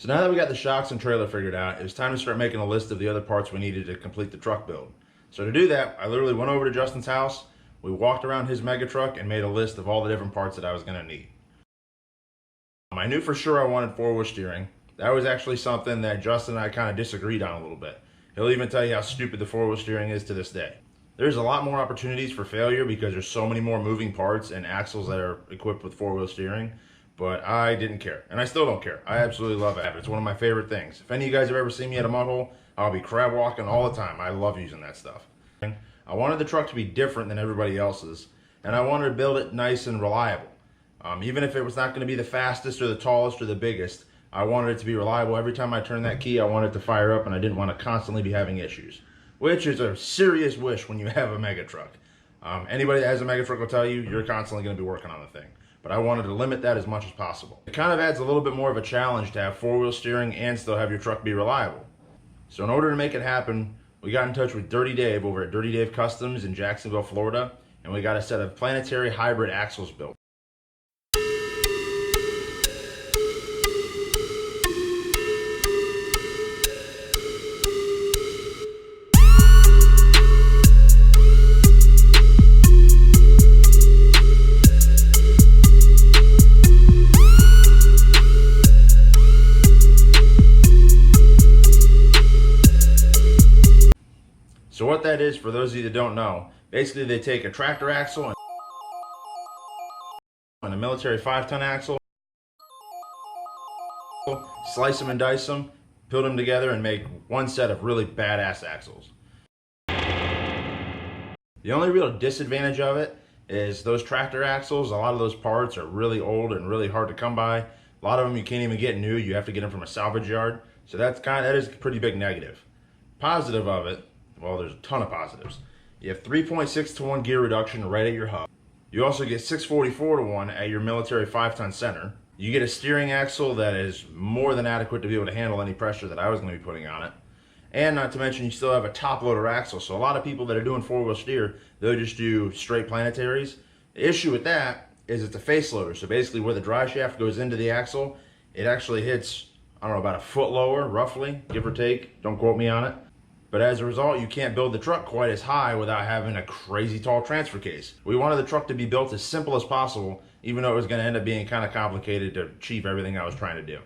So now that we got the shocks and trailer figured out, it was time to start making a list of the other parts we needed to complete the truck build. So to do that, I literally went over to Justin's house, we walked around his mega truck and made a list of all the different parts that I was going to need. I knew for sure I wanted four-wheel steering. That was actually something that Justin and I kind of disagreed on a little bit. He'll even tell you how stupid the four-wheel steering is to this day. There's a lot more opportunities for failure because there's so many more moving parts and axles that are equipped with four-wheel steering, but I didn't care, and I still don't care. I absolutely love it. It's one of my favorite things. If any of you guys have ever seen me at a mud hole, I'll be crab walking all the time. I love using that stuff. I wanted the truck to be different than everybody else's, and I wanted to build it nice and reliable. Even if it was not going to be the fastest or the tallest or the biggest, I wanted it to be reliable. Every time I turned that key, I wanted it to fire up, and I didn't want to constantly be having issues, which is a serious wish when you have a mega truck. Anybody that has a mega truck will tell you you're constantly going to be working on the thing, but I wanted to limit that as much as possible. It kind of adds a little bit more of a challenge to have four-wheel steering and still have your truck be reliable. So in order to make it happen, we got in touch with Dirty Dave over at Dirty Dave Customs in Jacksonville, Florida, and we got a set of planetary hybrid axles built. So what that is, for those of you that don't know, basically they take a tractor axle and a military 5-ton axle, slice them and dice them, build them together and make one set of really badass axles. The only real disadvantage of it is those tractor axles, a lot of those parts are really old and really hard to come by. A lot of them you can't even get new, you have to get them from a salvage yard. So that is a pretty big negative. Positive of it, well, there's a ton of positives. You have 3.6 to 1 gear reduction right at your hub. You also get 644 to 1 at your military 5-ton center. You get a steering axle that is more than adequate to be able to handle any pressure that I was going to be putting on it. And not to mention, you still have a top loader axle. So a lot of people that are doing four-wheel steer, they'll just do straight planetaries. The issue with that is it's a face loader. So basically where the drive shaft goes into the axle, it actually hits, I don't know, about a foot lower, roughly, give or take. Don't quote me on it. But as a result, you can't build the truck quite as high without having a crazy tall transfer case. We wanted the truck to be built as simple as possible, even though it was going to end up being kind of complicated to achieve everything I was trying to do.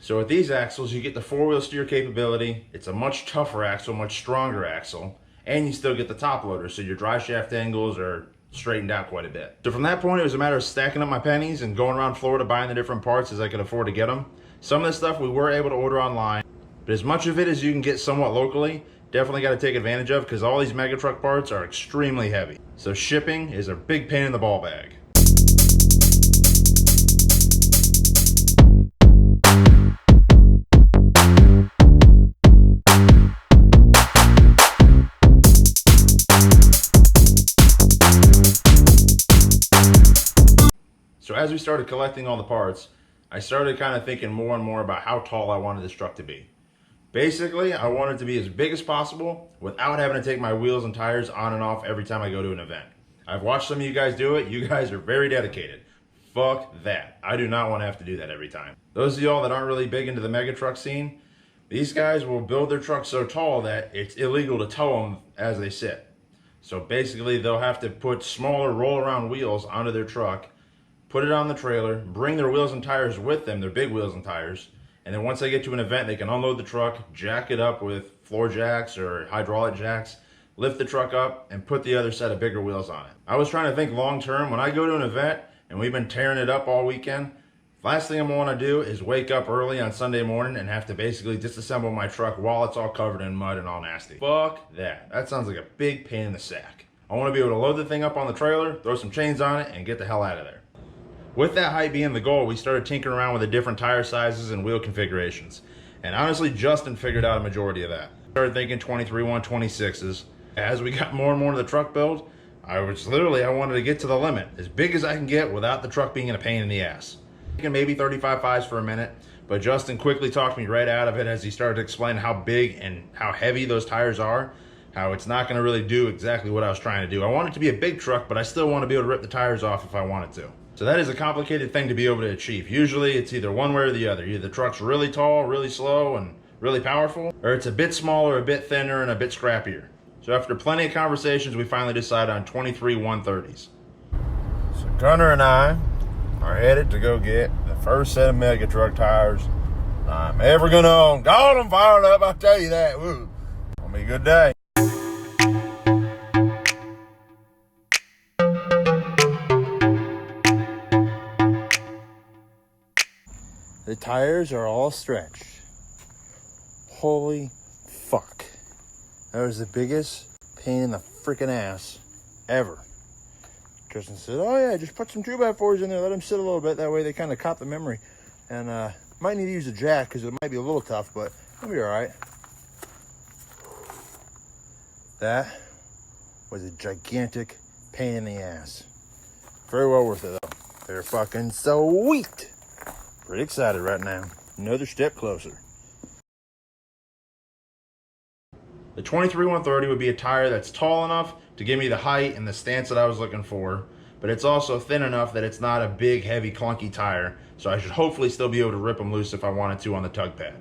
So with these axles, you get the four-wheel steer capability. It's a much tougher axle, much stronger axle, and you still get the top loader, so your drive shaft angles are straightened out quite a bit. So from that point, it was a matter of stacking up my pennies and going around Florida buying the different parts as I could afford to get them. Some of the stuff we were able to order online, but as much of it as you can get somewhat locally, definitely got to take advantage of, because all these mega truck parts are extremely heavy. So shipping is a big pain in the ball bag. So as we started collecting all the parts, I started kind of thinking more and more about how tall I wanted this truck to be. Basically, I want it to be as big as possible without having to take my wheels and tires on and off every time I go to an event. I've watched some of you guys do it. You guys are very dedicated. Fuck that. I do not want to have to do that every time. Those of y'all that aren't really big into the mega truck scene, these guys will build their trucks so tall that it's illegal to tow them as they sit. So basically, they'll have to put smaller roll-around wheels onto their truck, put it on the trailer, bring their wheels and tires with them, their big wheels and tires, and then once they get to an event, they can unload the truck, jack it up with floor jacks or hydraulic jacks, lift the truck up, and put the other set of bigger wheels on it. I was trying to think long term. When I go to an event and we've been tearing it up all weekend, last thing I'm going to do is wake up early on Sunday morning and have to basically disassemble my truck while it's all covered in mud and all nasty. Fuck that. That sounds like a big pain in the sack. I want to be able to load the thing up on the trailer, throw some chains on it, and get the hell out of there. With that height being the goal, we started tinkering around with the different tire sizes and wheel configurations. And honestly, Justin figured out a majority of that. Started thinking 23 126s. As we got more and more into the truck build, I wanted to get to the limit, as big as I can get without the truck being a pain in the ass. Thinking maybe 35 5s for a minute, but Justin quickly talked me right out of it as he started to explain how big and how heavy those tires are, how it's not going to really do exactly what I was trying to do. I want it to be a big truck, but I still want to be able to rip the tires off if I wanted to. So that is a complicated thing to be able to achieve. Usually it's either one way or the other. Either the truck's really tall, really slow, and really powerful, or it's a bit smaller, a bit thinner, and a bit scrappier. So after plenty of conversations, we finally decided on 23 130s. So Gunner and I are headed to go get the first set of Mega Truck tires I'm ever gonna own. Got them fired up, I'll tell you that. Woo. Gonna be a good day. The tires are all stretched. Holy fuck. That was the biggest pain in the freaking ass ever. Tristan said, oh yeah, just put some 2x4s in there, let them sit a little bit, that way they kind of caught the memory. And might need to use a jack because it might be a little tough, but it'll be all right. That was a gigantic pain in the ass. Very well worth it though. They're fucking sweet. Pretty excited right now. Another step closer. The 23 130 would be a tire that's tall enough to give me the height and the stance that I was looking for, but it's also thin enough that it's not a big, heavy, clunky tire, so I should hopefully still be able to rip them loose if I wanted to on the tug pad.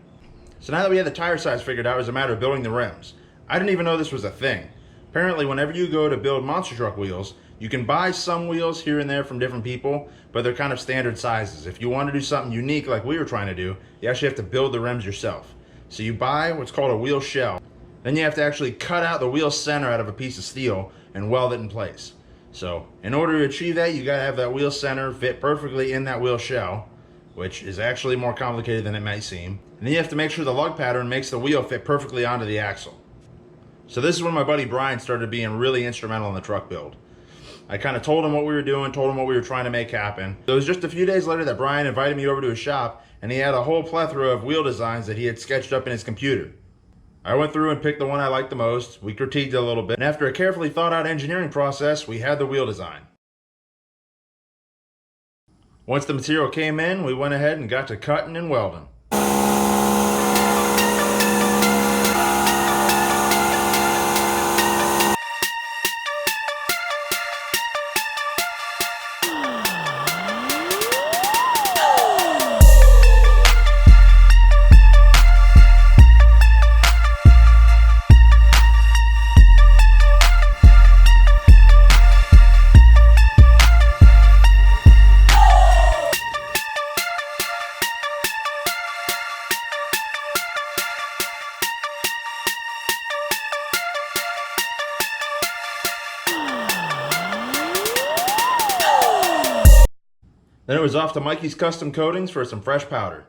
So now that we had the tire size figured out, it was a matter of building the rims. I didn't even know this was a thing. Apparently, whenever you go to build monster truck wheels, you can buy some wheels here and there from different people, but they're kind of standard sizes. If you want to do something unique like we were trying to do, you actually have to build the rims yourself. So you buy what's called a wheel shell. Then you have to actually cut out the wheel center out of a piece of steel and weld it in place. So in order to achieve that, you gotta have that wheel center fit perfectly in that wheel shell, which is actually more complicated than it might seem. And then you have to make sure the lug pattern makes the wheel fit perfectly onto the axle. So this is when my buddy Brian started being really instrumental in the truck build. I kind of told him what we were doing, told him what we were trying to make happen. So it was just a few days later that Brian invited me over to his shop, and he had a whole plethora of wheel designs that he had sketched up in his computer. I went through and picked the one I liked the most. We critiqued it a little bit, and after a carefully thought out engineering process, we had the wheel design. Once the material came in, we went ahead and got to cutting and welding. Then it was off to Mikey's Custom Coatings for some fresh powder.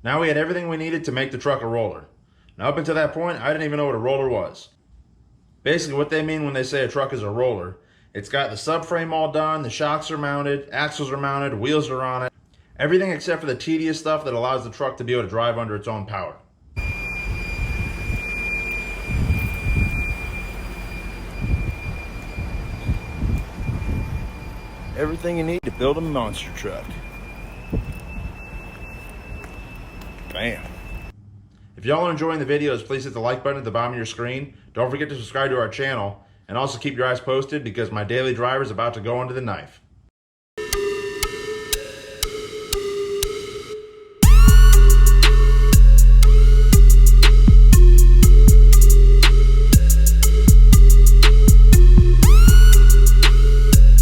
Now we had everything we needed to make the truck a roller. Now up until that point, I didn't even know what a roller was. Basically what they mean when they say a truck is a roller, it's got the subframe all done, the shocks are mounted, axles are mounted, wheels are on it. Everything except for the tedious stuff that allows the truck to be able to drive under its own power. Everything you need to build a monster truck. Bam. If y'all are enjoying the videos, please hit the like button at the bottom of your screen. Don't forget to subscribe to our channel, and also keep your eyes posted because my daily driver is about to go under the knife.